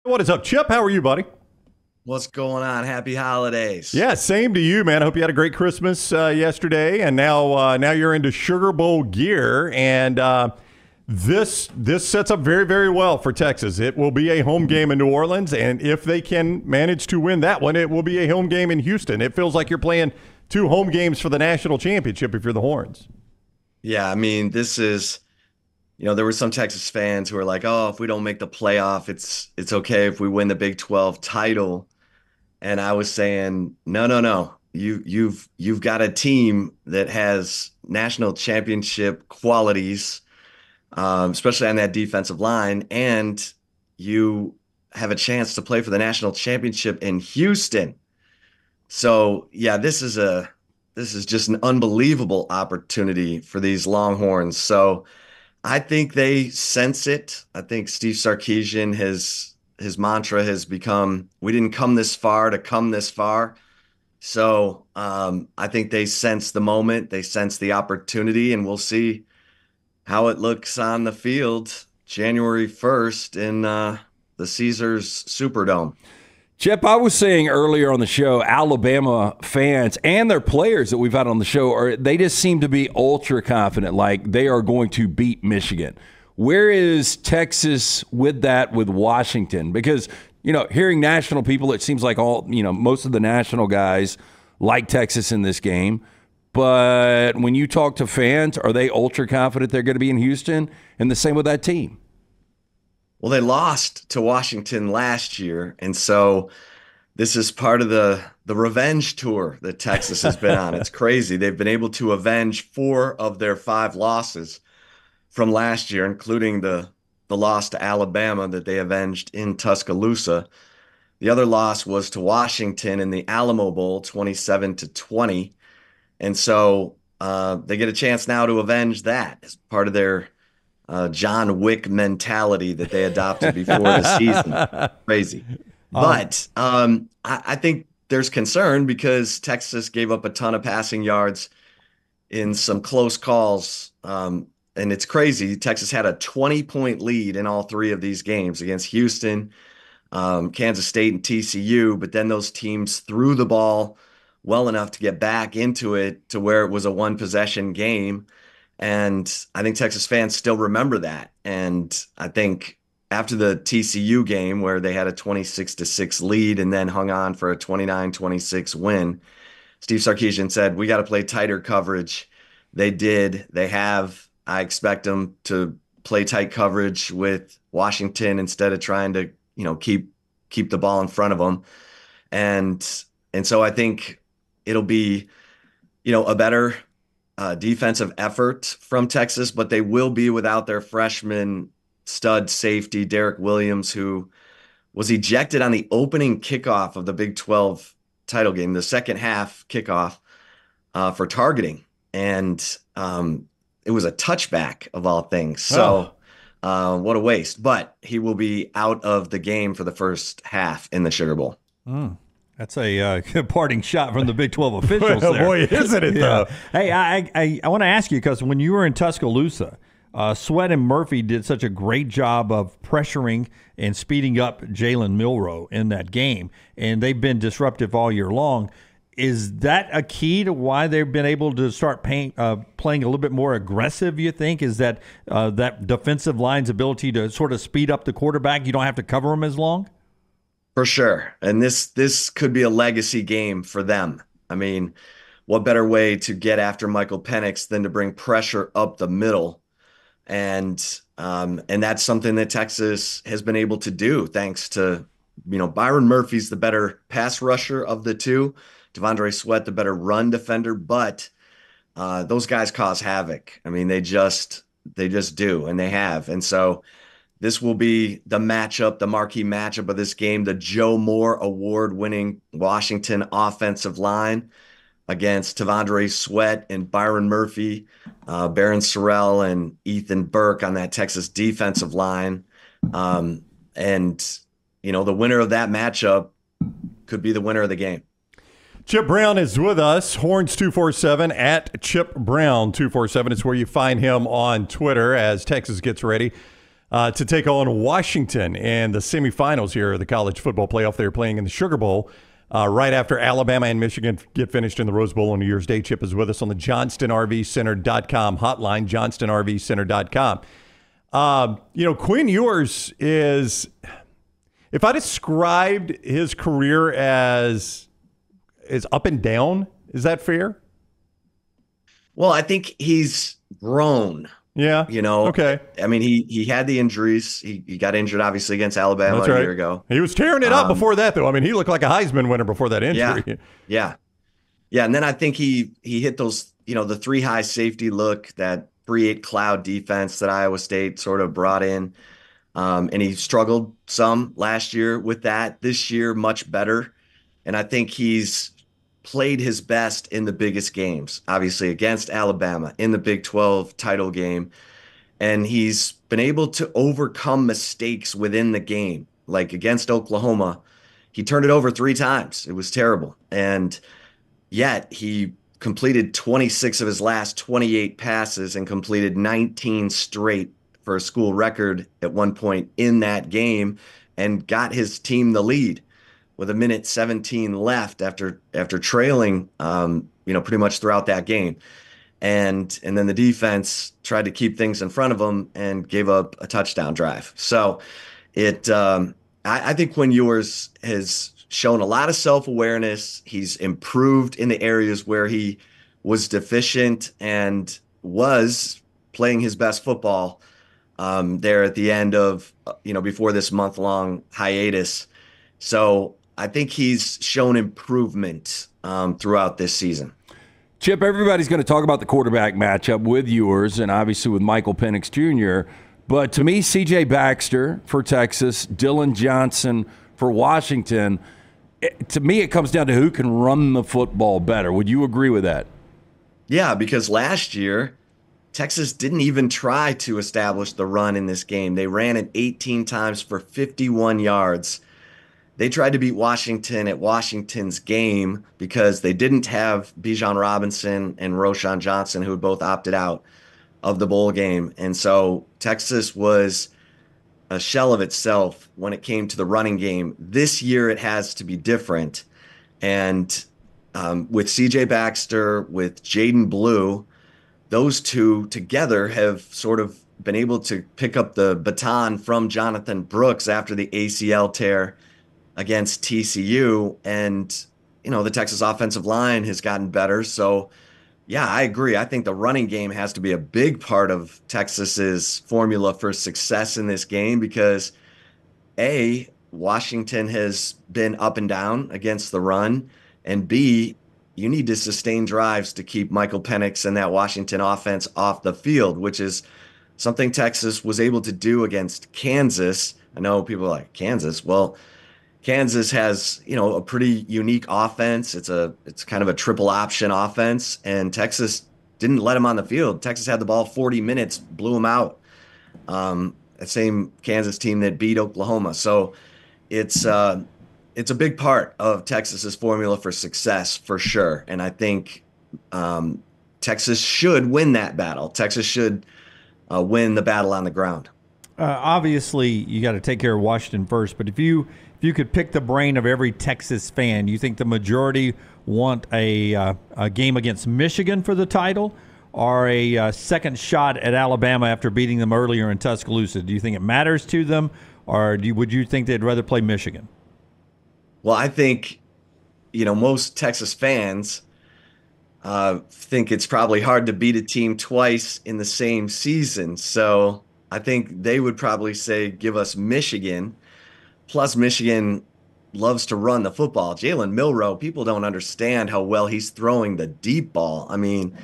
What is up, Chip? How are you, buddy? What's going on? Happy holidays. Yeah, same to you, man. I hope you had a great Christmas yesterday, and now you're into Sugar Bowl gear, and this sets up very, very well for Texas. It will be a home game in New Orleans, and if they can manage to win that one, it will be a home game in Houston. It feels like you're playing two home games for the national championship if you're the Horns. Yeah, I mean, this is, there were some Texas fans who were like, "Oh, if we don't make the playoff, it's okay if we win the Big 12 title." And I was saying, no, no, no. You've got a team that has national championship qualities, especially on that defensive line, and you have a chance to play for the national championship in Houston. So yeah, this is just an unbelievable opportunity for these Longhorns. So I think they sense it. I think Steve Sarkisian, his mantra has become, "We didn't come this far to come this far." So I think they sense the moment, they sense the opportunity, and we'll see how it looks on the field January 1st in the Caesars Superdome. Chip, I was saying earlier on the show, Alabama fans and their players that we've had on the show, they just seem to be ultra confident, like they are going to beat Michigan. Where is Texas with that with Washington? Because, hearing national people, it seems like most of the national guys like Texas in this game. But when you talk to fans, are they ultra confident they're going to be in Houston? And the same with that team. Well, they lost to Washington last year, and so this is part of the revenge tour that Texas has been on. It's crazy. They've been able to avenge 4 of their 5 losses from last year, including the loss to Alabama that they avenged in Tuscaloosa. The other loss was to Washington in the Alamo Bowl, 27-20. And so they get a chance now to avenge that as part of their John Wick mentality that they adopted before the season. Crazy. But I think there's concern because Texas gave up a ton of passing yards in some close calls. And it's crazy. Texas had a 20-point lead in all 3 of these games against Houston, Kansas State, and TCU. But then those teams threw the ball well enough to get back into it to where it was a one-possession game. And I think Texas fans still remember that. And I think after the TCU game where they had a 26-6 lead and then hung on for a 29-26 win, Steve Sarkisian said, "We got to play tighter coverage." They did. They have. I expect them to play tight coverage with Washington instead of trying to, keep the ball in front of them. And so I think it'll be, a better defensive effort from Texas, but they will be without their freshman stud safety, Derek Williams, who was ejected on the opening kickoff of the Big 12 title game, the second half kickoff for targeting. And it was a touchback of all things. So what a waste. But he will be out of the game for the first half in the Sugar Bowl. That's a parting shot from the Big 12 officials there. Boy, isn't it, though? Hey, I want to ask you, because when you were in Tuscaloosa, Sweat and Murphy did such a great job of pressuring and speeding up Jalen Milroe in that game, and they've been disruptive all year long. Is that a key to why they've been able to start playing a little bit more aggressive, you think? Is that that defensive line's ability to sort of speed up the quarterback? You don't have to cover him as long? For sure. And this could be a legacy game for them. I mean, what better way to get after Michael Penix than to bring pressure up the middle? And that's something that Texas has been able to do thanks to, Byron Murphy's the better pass rusher of the two, Devondre Sweat the better run defender, but those guys cause havoc. I mean, they just do, and they have. And so this will be the matchup, the marquee matchup of this game, the Joe Moore award-winning Washington offensive line against Devondre Sweat and Byron Murphy, Barron Sorrell and Ethan Burke on that Texas defensive line. And, the winner of that matchup could be the winner of the game. Chip Brown is with us, Horns 247 at Chip Brown 247. It's where you find him on Twitter as Texas gets ready to take on Washington in the semifinals here of the college football playoff. They're playing in the Sugar Bowl right after Alabama and Michigan get finished in the Rose Bowl on New Year's Day. Chip is with us on the JohnstonRVCenter.com hotline, JohnstonRVCenter.com. Quinn Ewers is, if I described his career as up and down, is that fair? Well, I think he's grown. Yeah. Okay. I mean, he had the injuries. He got injured, obviously, against Alabama a year ago. He was tearing it up before that, though. I mean, he looked like a Heisman winner before that injury. Yeah. And then I think he hit those, the 3-high safety look, that 3-8 cloud defense that Iowa State sort of brought in. And he struggled some last year with that. This year, much better. And I think he's played his best in the biggest games, obviously against Alabama in the Big 12 title game. And he's been able to overcome mistakes within the game. Like against Oklahoma, he turned it over 3 times. It was terrible. And yet he completed 26 of his last 28 passes and completed 19 straight for a school record at one point in that game, and got his team the lead with 1:17 left after trailing, pretty much throughout that game. And then the defense tried to keep things in front of them and gave up a touchdown drive. So I think Quinn Ewers has shown a lot of self-awareness. He's improved in the areas where he was deficient and was playing his best football there at the end of, before this month-long hiatus. So I think he's shown improvement throughout this season. Chip, everybody's going to talk about the quarterback matchup with Ewers and obviously with Michael Penix Jr., but to me, C.J. Baxter for Texas, Dylan Johnson for Washington, to me it comes down to who can run the football better. Would you agree with that? Yeah, because last year, Texas didn't even try to establish the run in this game. They ran it 18 times for 51 yards. They tried to beat Washington at Washington's game because they didn't have Bijan Robinson and Roschon Johnson, who had both opted out of the bowl game. And so Texas was a shell of itself when it came to the running game. This year it has to be different. And with C.J. Baxter, with Jaden Blue, those two together have sort of been able to pick up the baton from Jonathan Brooks after the ACL tear against TCU, and the Texas offensive line has gotten better. So yeah, I agree. I think the running game has to be a big part of Texas's formula for success in this game because A, Washington has been up and down against the run, and B, you need to sustain drives to keep Michael Penix and that Washington offense off the field, which is something Texas was able to do against Kansas. I know people are like, Kansas? Well, Kansas has, a pretty unique offense. It's kind of a triple option offense, and Texas didn't let them on the field. Texas had the ball 40 minutes, blew them out. That same Kansas team that beat Oklahoma. So it's a big part of Texas's formula for success for sure. And I think Texas should win that battle. Texas should win the battle on the ground. Obviously, you got to take care of Washington first, but if you could pick the brain of every Texas fan, you think the majority want a game against Michigan for the title or a second shot at Alabama after beating them earlier in Tuscaloosa? Do you think it matters to them, or would you think they'd rather play Michigan? Well, I think, most Texas fans think it's probably hard to beat a team twice in the same season. So I think they would probably say, give us Michigan. Plus, Michigan loves to run the football. Jalen Milroe, people don't understand how well he's throwing the deep ball. I mean,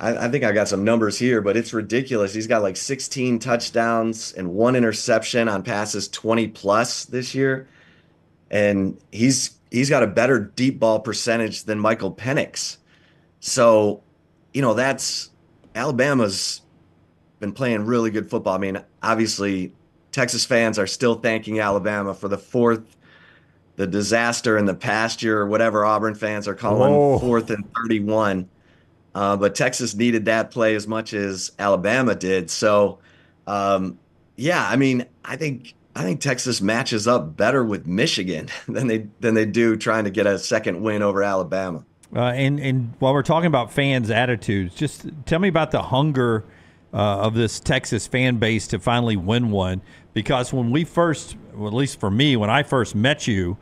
I think I got some numbers here, but it's ridiculous. He's got like 16 touchdowns and 1 interception on passes 20+ this year. And he's got a better deep ball percentage than Michael Penix. So, that's Alabama's been playing really good football. I mean, obviously, Texas fans are still thanking Alabama for the disaster in the past year, or whatever Auburn fans are calling 4th and 31. But Texas needed that play as much as Alabama did. So, Yeah, I mean, I think Texas matches up better with Michigan than they do trying to get a second win over Alabama. And while we're talking about fans' attitudes, just tell me about the hunger of this Texas fan base to finally win one. Because when we first, well, at least for me, when I first met you,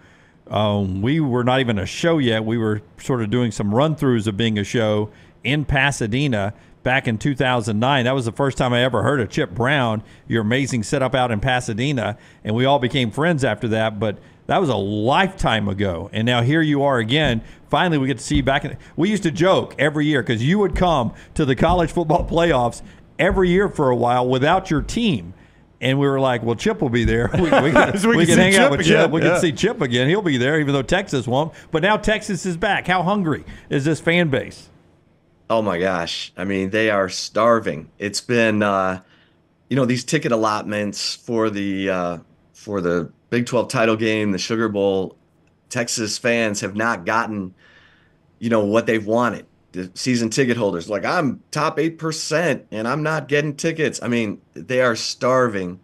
we were not even a show yet. We were sort of doing some run-throughs of being a show in Pasadena back in 2009. That was the first time I ever heard of Chip Brown, your amazing setup out in Pasadena, and we all became friends after that. But that was a lifetime ago, and now here you are again. Finally, we get to see you back. We used to joke every year because you would come to the college football playoffs every year for a while without your team. And we were like, well, Chip will be there. We can hang out with Chip. We can see Chip again. He'll be there, even though Texas won't. But now Texas is back. How hungry is this fan base? Oh my gosh. I mean, they are starving. It's been, these ticket allotments for the Big 12 title game, the Sugar Bowl. Texas fans have not gotten, what they've wanted. The season ticket holders, like, I'm top 8% and I'm not getting tickets. I mean, they are starving.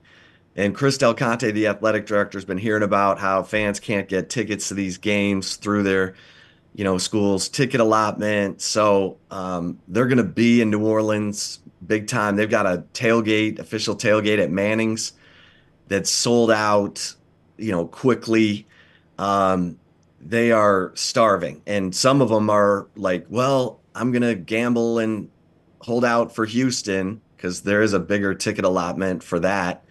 And Chris Del Conte, the athletic director, has been hearing about how fans can't get tickets to these games through their, schools' ticket allotment. So they're going to be in New Orleans big time. They've got a official tailgate at Manning's that's sold out, quickly. They are starving, and some of them are like, well, I'm going to gamble and hold out for Houston because there is a bigger ticket allotment for that.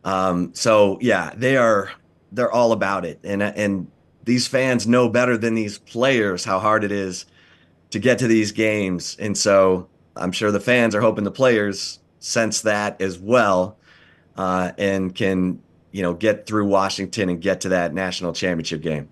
So yeah, they're all about it. And these fans know better than these players how hard it is to get to these games. And so I'm sure the fans are hoping the players sense that as well, and can, get through Washington and get to that national championship game.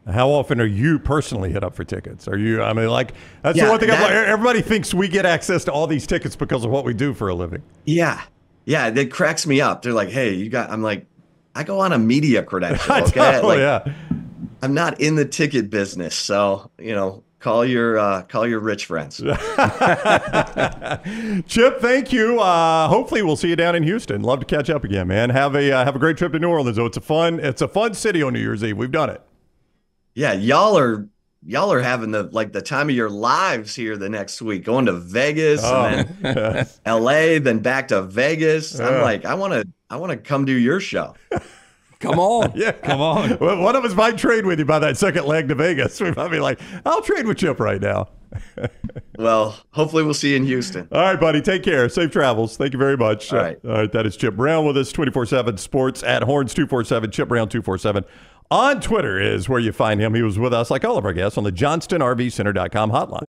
How often are you personally hit up for tickets? Are you, that's the one thing. Everybody thinks we get access to all these tickets because of what we do for a living. Yeah. Yeah. It cracks me up. They're like, hey, I'm like, I go on a media credential. Okay. Yeah. I'm not in the ticket business. So, call your rich friends. Chip, thank you. Hopefully we'll see you down in Houston. Love to catch up again, man. Have a great trip to New Orleans, though. It's a fun city on New Year's Eve. We've done it. Yeah, y'all are having the time of your lives here the next week, going to Vegas and then LA, then back to Vegas. I'm like, I want to come do your show. Come on. Yeah. Come on. Well, one of us might trade with you by that second leg to Vegas. We might be like, I'll trade with Chip right now. Well, hopefully we'll see you in Houston. All right, buddy. Take care. Safe travels. Thank you very much. All right. All right. That is Chip Brown with us, 24/7 Sports at Horns 247, Chip Brown 247. On Twitter is where you find him. He was with us, like all of our guests, on the JohnstonRVCenter.com hotline.